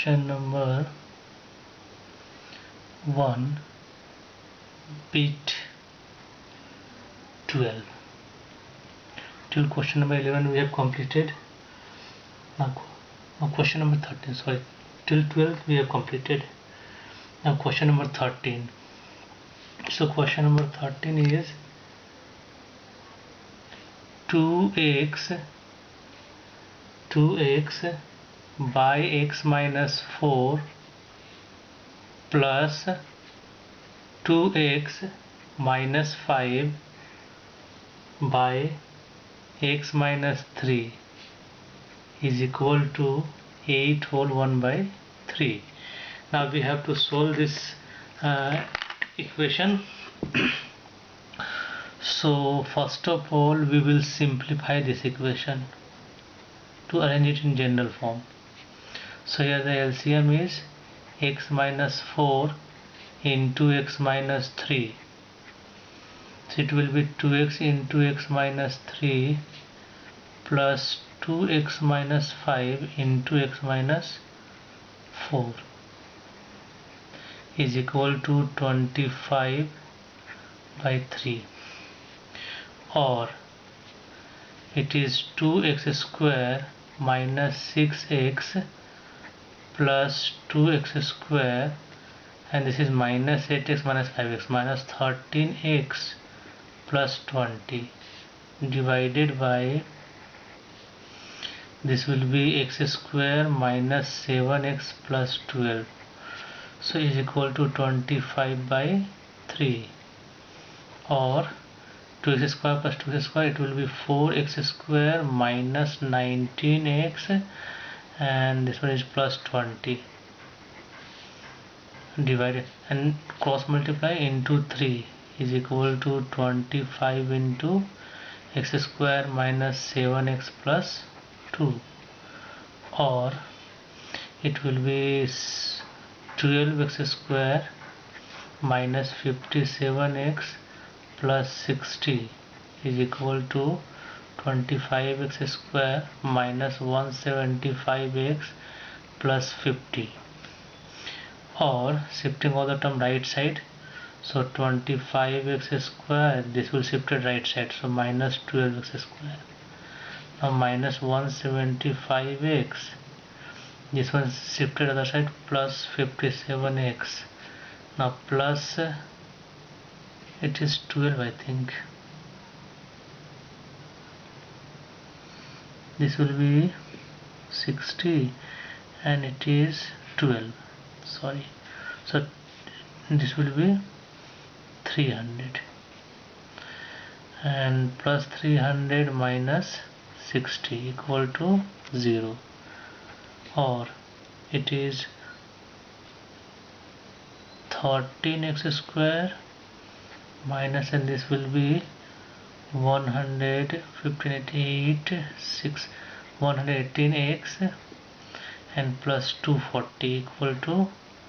question number 1 bit 12. Till question number 11 we have completed. Now question number 13, sorry, till 12 we have completed. Now question number 13. So question number 13 is 2x by x minus 4 plus 2x minus 5 by x minus 3 is equal to 8 whole 1 by 3. Now we have to solve this equation. So first of all we will simplify this equation to arrange it in general form. So here the LCM is x minus 4 into x minus 3. So it will be 2x into x minus 3 plus 2x minus 5 into x minus 4 is equal to 25 by 3, or it is 2x square minus 6x plus 2x square, and this is minus 8x minus 5x minus 13x plus 20 divided by, this will be x square minus 7x plus 12, so is equal to 25 by 3, or 2x square plus 2x square, it will be 4x square minus 19x, and this one is plus 20 divided and cross multiply into 3 is equal to 25 into x square minus 7x plus 2, or it will be 12x square minus 57x plus 60 is equal to 25x square minus 175x plus 50, or shifting all the term right side, so 25x square, this will shift it right side, so minus 12x square. Now minus 175x, this one shifted other side, plus 57x. Now plus, it is 12 I think. This will be 60 and it is 12, sorry, so this will be 300, and plus 300 minus 60 equal to 0, or it is 13x square minus, and this will be 118x and plus 240 equal to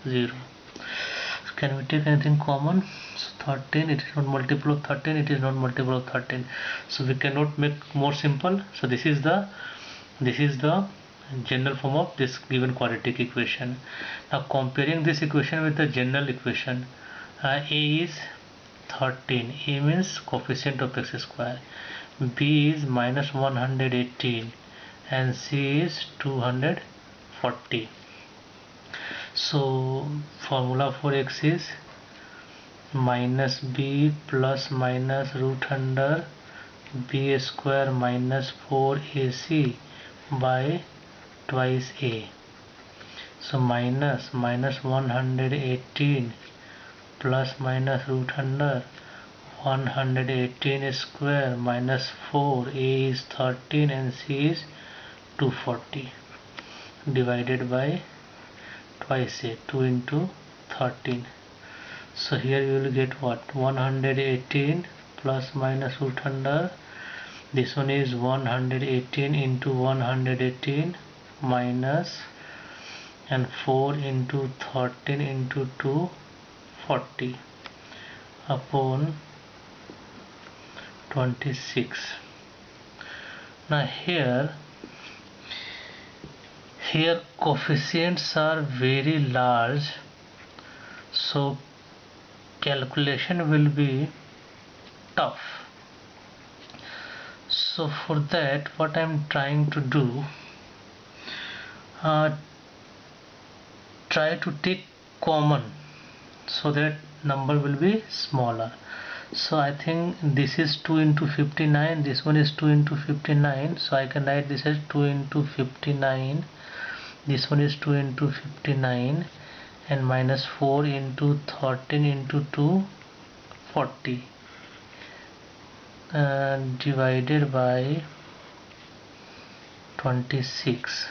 0. So can we take anything common? So 13, it is not multiple of 13, it is not multiple of 13, so we cannot make more simple. So this is the general form of this given quadratic equation. Now comparing this equation with the general equation, A is 13, A means coefficient of x square, B is minus 118, and C is 240. So formula for x is minus b plus minus root under b square minus 4ac by twice a. So minus 118 plus minus root under 118 square minus 4, a is 13 and c is 240 divided by twice a, 2 into 13. So here you will get what, 118 plus minus root under, this one is 118 into 118 minus, and 4 into 13 into 240 upon 26. Now here here coefficients are very large, so calculation will be tough. So for that, what I'm trying to do, try to take common so that number will be smaller. So I think this is 2 into 59, this one is 2 into 59, so I can write this as 2 into 59, this one is 2 into 59, and minus 4 into 13 into 2, 40, divided by 26.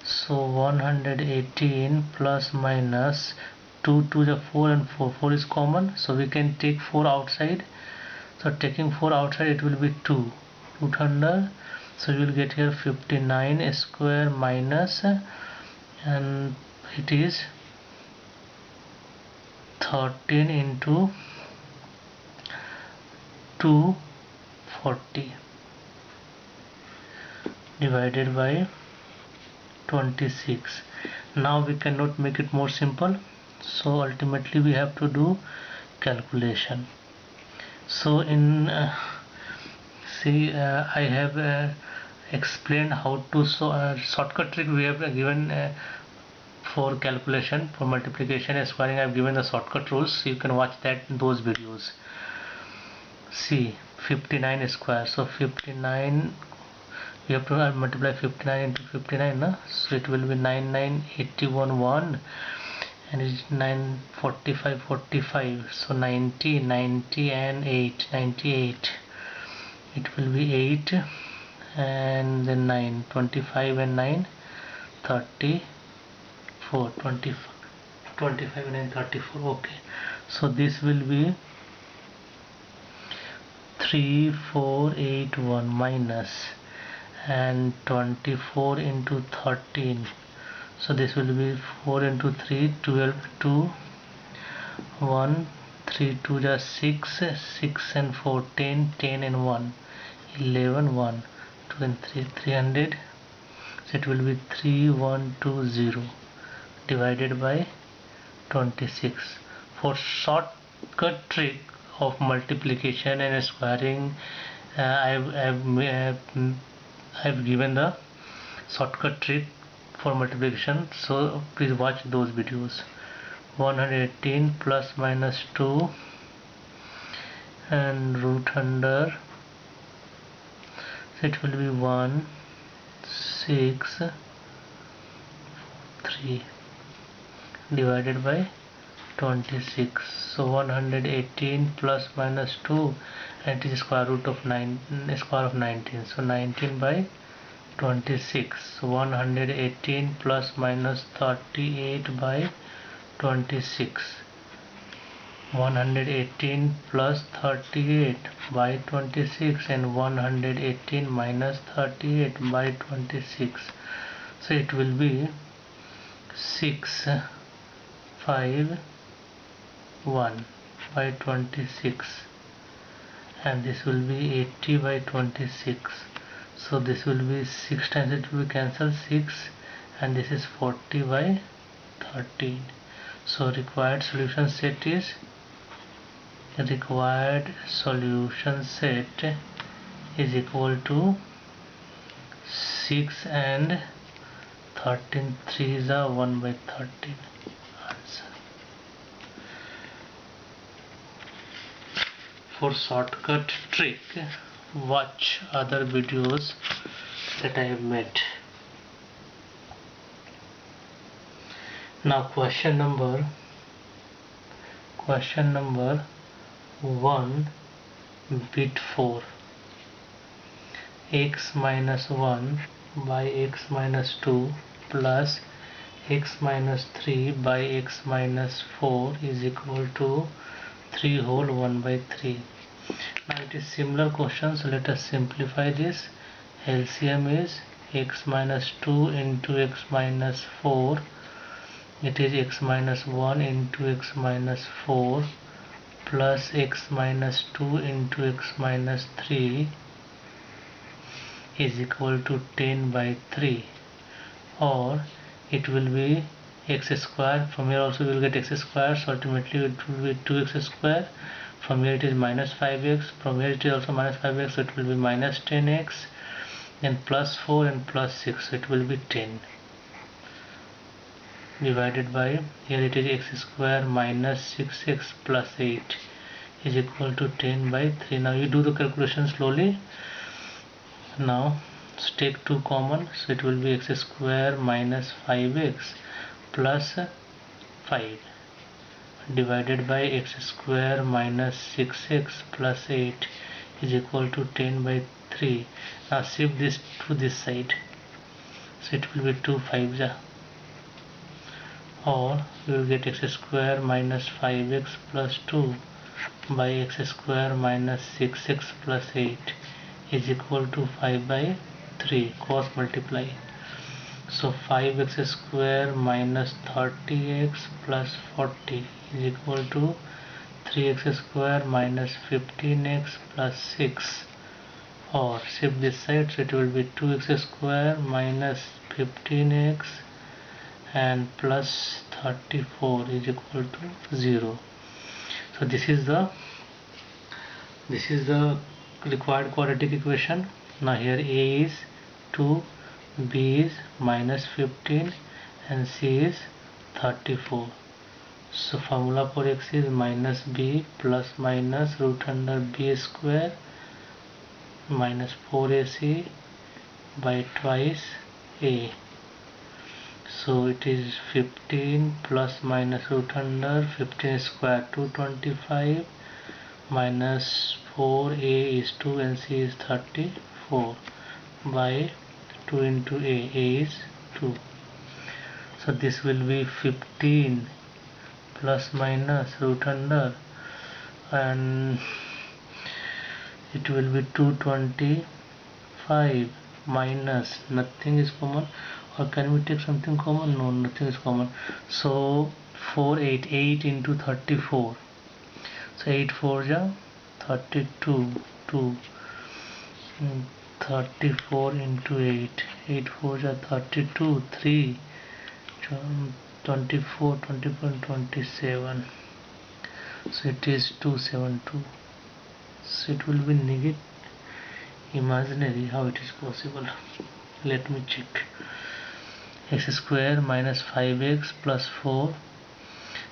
So 118 plus minus 2 to the 4 and 4 is common, so we can take 4 outside. So taking 4 outside, it will be 2 200, so you will get here 59 square minus, and it is 13 into 240 divided by 26. Now we cannot make it more simple, so ultimately we have to do calculation. So in I have explained how to shortcut trick we have given for calculation, for multiplication and squaring. I have given the shortcut rules, so you can watch those videos. See, 59 square, so 59, we have to multiply 59 into 59, no? So it will be 9981 1, and it's 945 45, so 90 90 and 8 98, it will be 8, and then 9 25 and 9 34, 25 and 9 34. Okay, so this will be 3481 minus and 24 into 13, so this will be 4 into 3 12 2 1 3 2 just 6 6 and 4 10 10 and 1 11 1 2 and 3 300, so it will be 3120 divided by 26. For shortcut trick of multiplication and squaring, I've given the shortcut trick for multiplication, so please watch those videos. 118 plus minus 2 and root under, so it will be 1 6 3 divided by 26. So 118 plus minus 2, and it is square root of 9, square of 19, so 19 by 26. So 118 plus minus 38 by 26. 118 plus 38 by 26 and 118 minus 38 by 26. So it will be 6 5 1 by 26, and this will be 80 by 26. So this will be 6 times, it will be cancelled 6, and this is 40 by 13. So required solution set is equal to 6 and 13, 3 is a 1 by 13. Answer. For shortcut trick, watch other videos that I have made. Now question number 1 bit 4, x minus 1 by x minus 2 plus x minus 3 by x minus 4 is equal to 3 whole 1 by 3. Now it is similar question, so let us simplify this. LCM is x minus 2 into x minus 4, it is x minus 1 into x minus 4 plus x minus 2 into x minus 3 is equal to 10 by 3. or it will be x square. From here also we will get x square, so ultimately it will be 2x square. From here it is minus 5x, from here it is also minus 5x, so it will be minus 10x, then plus 4 and plus 6, so it will be 10 divided by, here it is x square minus 6x plus 8 is equal to 10 by 3. Now you do the calculation slowly. Now take 2 common, so it will be x square minus 5x plus 5 divided by x square minus 6x plus 8 is equal to 10 by 3. Now shift this to this side, so it will be 2 5s, or we will get x square minus 5x plus 2 by x square minus 6x plus 8 is equal to 5 by 3, cross multiply. So 5x square minus 30x plus 40 is equal to 3x square minus 15x plus 6, or shift this side, so it will be 2x square minus 15x and plus 34 is equal to 0. So this is the required quadratic equation. Now here a is 2, b is minus 15 and c is 34. So formula for x is minus b plus minus root under b square minus 4ac by twice a. So it is 15 plus minus root under 15 square 225 minus 4a is 2 and c is 34 by 2 into a is 2. So this will be 15 plus minus root under, and it will be 225 minus, nothing is common, or can we take something common? No, nothing is common. So 8 into 34, so 8 4 ja 32, 2, 34 into 8, 8 4 ja 32, 3, 24, 27, so it is 272. So it will be negative, imaginary. How it is possible? Let me check. X square minus 5x plus 4,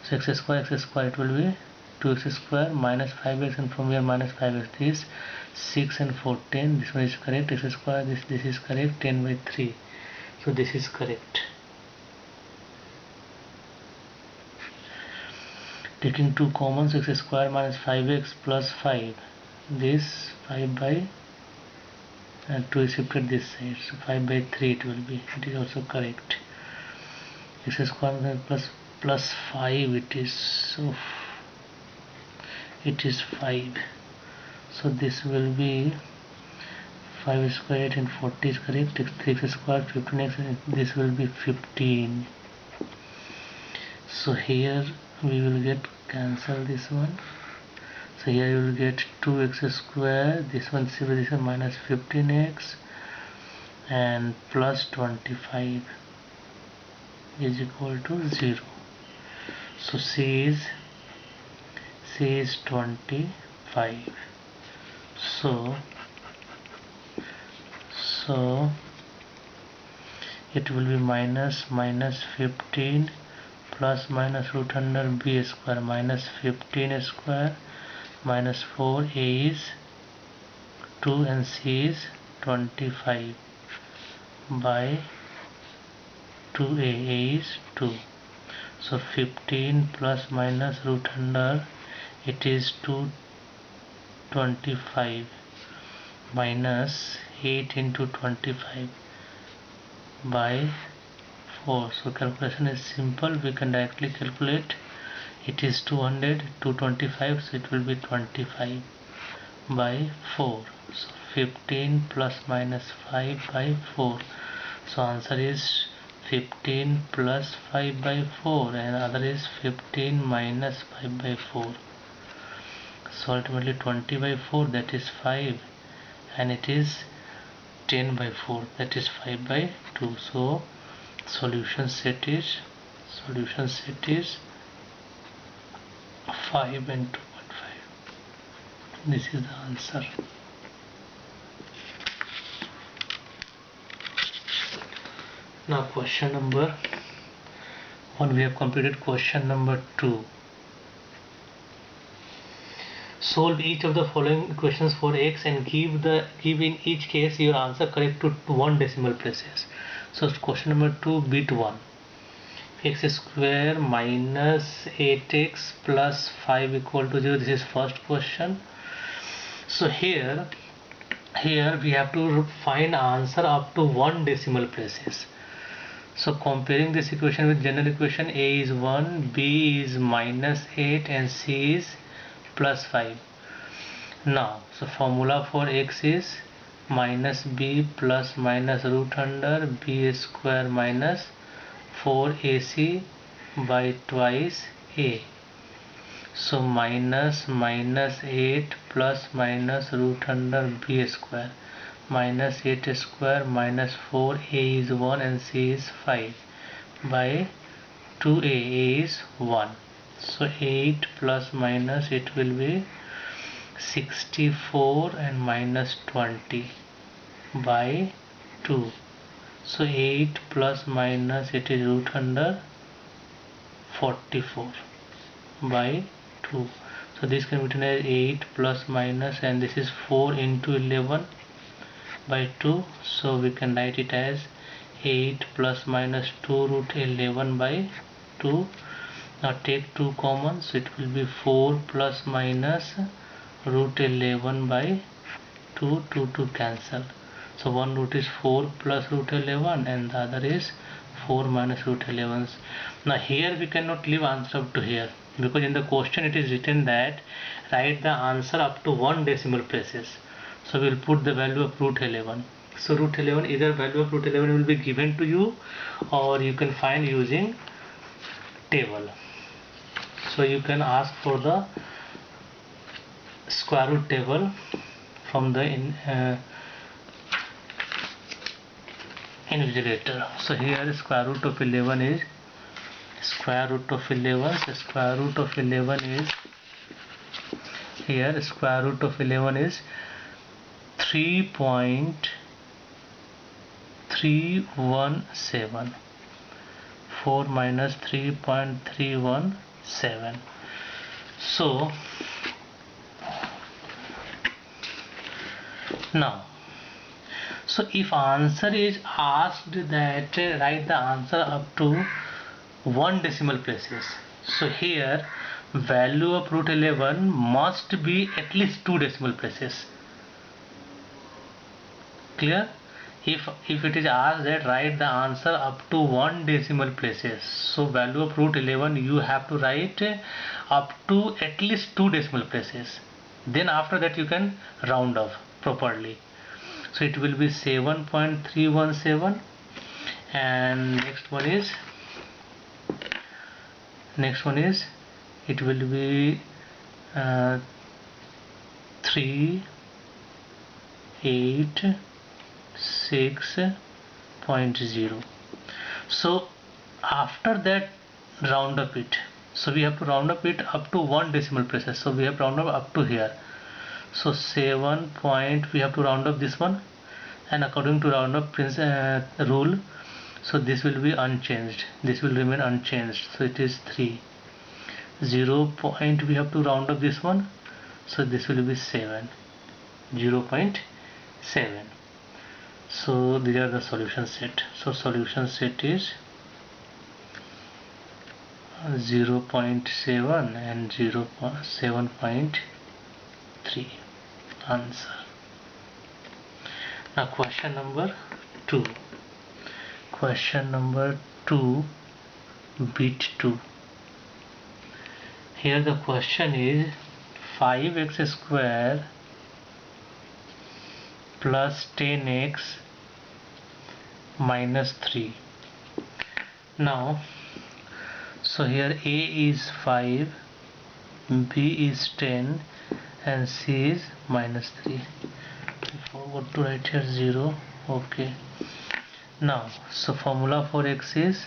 so x square it will be 2x square minus 5x, and from here minus 5x, this 6 and 4 10, this one is correct. X square, this is correct, 10 by 3, so this is correct. Taking 2 commons, x square minus 5x plus 5, this 5 by, and 2 is shifted this side, so 5 by 3 it will be, it is also correct. X square plus 5, it is, so it is 5, so this will be 5 square 8 and 40 is correct. 3x square 15x, and this will be 15. So here we will get cancel this one, so here you will get 2x square, this one minus 15x and plus 25 is equal to 0. So c is 25. So it will be minus 15 plus minus root under b square minus 15 square minus 4a is 2 and c is 25 by 2a is 2. So 15 plus minus root under, it is 225 minus 8 into 25 by 4. So calculation is simple, we can directly calculate. It is 225, so it will be 25 by 4. So 15 plus minus 5 by 4. So answer is 15 plus 5 by 4, and other is 15 minus 5 by 4. So ultimately 20 by 4, that is 5, and it is 10 by 4, that is 5 by 2. So solution set is 5 and 2.5. This is the answer. Now question number 1 we have completed. Question number 2. Solve each of the following equations for x and give in each case your answer correct to 1 decimal places. So question number 2, bit 1. X square minus 8x plus 5 equal to 0. This is first question. So here we have to find answer up to 1 decimal places. So comparing this equation with general equation, a is 1, b is minus 8 and c is plus 5. Now so formula for x is minus b plus minus root under b square minus 4ac by twice a. So minus 8 plus minus root under b square minus 8 square minus 4a is 1 and c is 5 by 2a, a is 1. So 8 plus minus it will be 64 and minus 20 by 2. So 8 plus minus it is root under 44 by 2. So this can be written as 8 plus minus, and this is 4 into 11 by 2. So we can write it as 8 plus minus 2 root 11 by 2. Now take 2 common, so it will be 4 plus minus root 11 by 2, 2 cancel. So one root is 4 plus root 11 and the other is 4 minus root 11. Now here we cannot leave answer up to here, because in the question it is written that write the answer up to 1 decimal places. So we will put the value of root 11. So root 11, either value of root 11 will be given to you or you can find using table. So you can ask for the square root table from the invigilator. So here square root of 11 is square root of 11. So square root of 11 is here square root of 11 is 3.317. 4 minus 3.317. So now, so if answer is asked that write the answer up to 1 decimal places, so here value of root 11 must be at least 2 decimal places. Clear? If it is asked that write the answer up to 1 decimal places, so value of root 11 you have to write up to at least 2 decimal places. Then after that you can round off properly. So it will be 7.317, and next one is it will be 386.0. So after that round up it. So we have to round up it up to 1 decimal places. So we have round up to here. So 7 point we have to round up this one, and according to round up rule, so this will be unchanged, this will remain unchanged. So it is 3. 0 point we have to round up this one, so this will be 7. 0.7. So these are the solution set. So solution set is 0.7 and 7.3 answer. Now question number 2. Question number 2, bit 2. Here the question is 5x square plus 10x minus 3. Now so here a is 5, b is 10 and c is minus 3. I forgot to write here 0. Okay, Now, so formula for x is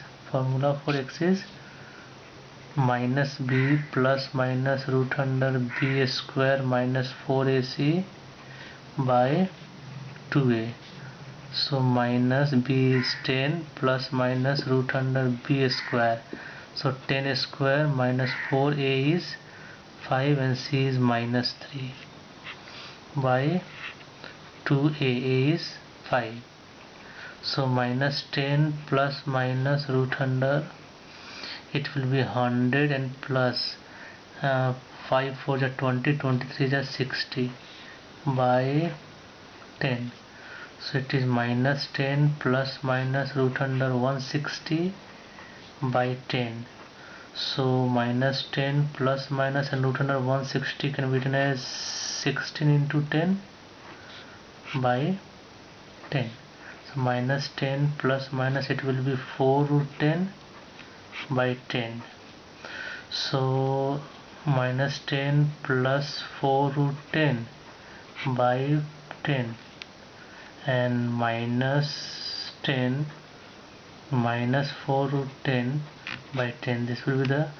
minus b plus minus root under b square minus 4ac by 2a. So minus b is 10 plus minus root under b square. So 10 square minus 4a is 5 and c is minus 3 by 2a is 5. So minus 10 plus minus root under, it will be 100 and plus 5 4 is 20, 23 is 60 by 10. So it is minus 10 plus minus root under 160 by 10. So minus 10 plus minus and root under 160 can be written as 16 into 10 by 10. So minus 10 plus minus, it will be 4 root 10 by 10. So minus 10 plus 4 root 10 by 10, and minus 10 minus 4 root 10 by 10. This will be the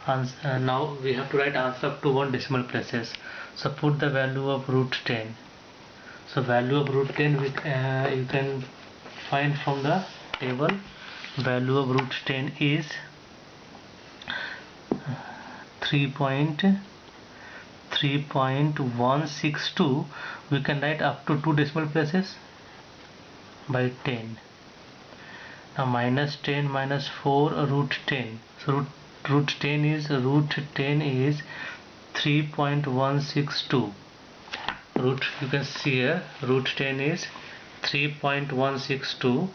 answer. Now we have to write answer up to 1 decimal places. So put the value of root 10. So value of root 10 you can find from the table. Value of root 10 is 3.162. We can write up to 2 decimal places by 10. Now minus 10 minus 4 root 10. So root 10 is 3.162. Root, you can see here, root 10 is 3.162,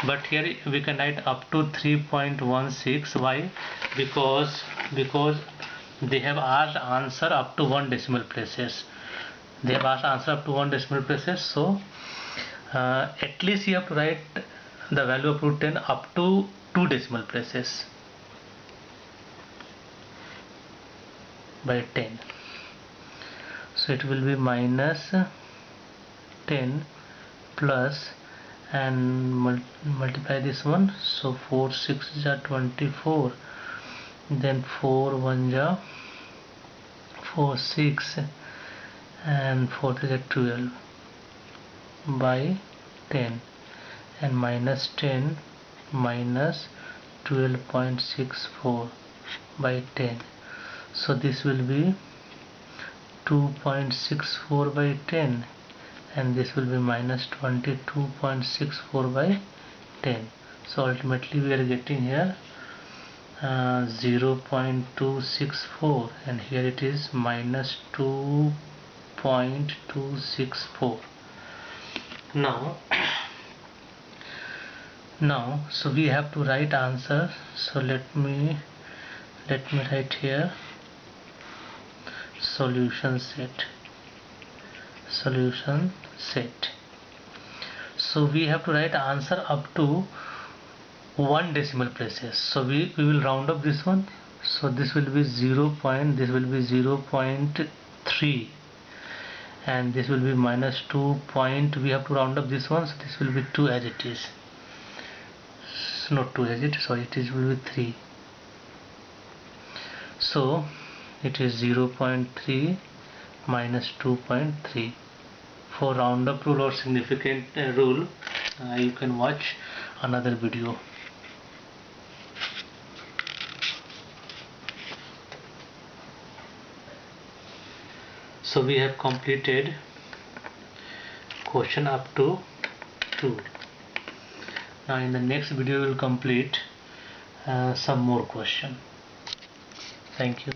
but here we can write up to 3.16. Why? Because they have asked answer up to 1 decimal places. They have asked answer up to 1 decimal places. So at least you have to write the value of root 10 up to 2 decimal places by 10. So it will be minus 10 plus, and multiply this one. So 4 6 is 24, then 4 1 is 4 6, and 4 is 12 by 10, and minus 10 minus 12.64 by 10. So this will be 2.64 by 10, and this will be minus 22.64 by 10. So ultimately we are getting here 0.264, and here it is minus 2.264. Now so we have to write answer. So let me write here solution set. So we have to write answer up to 1 decimal places. So we will round up this one. So this will be 0.3, and this will be minus 2 point. We have to round up this one, so this will be 2 as it is. So not 2 as it, sorry, it will be 3. So it is 0.3 minus 2.3. For round up rule or significant rule, you can watch another video. So we have completed question up to 2. Now in the next video we will complete some more question. Thank you.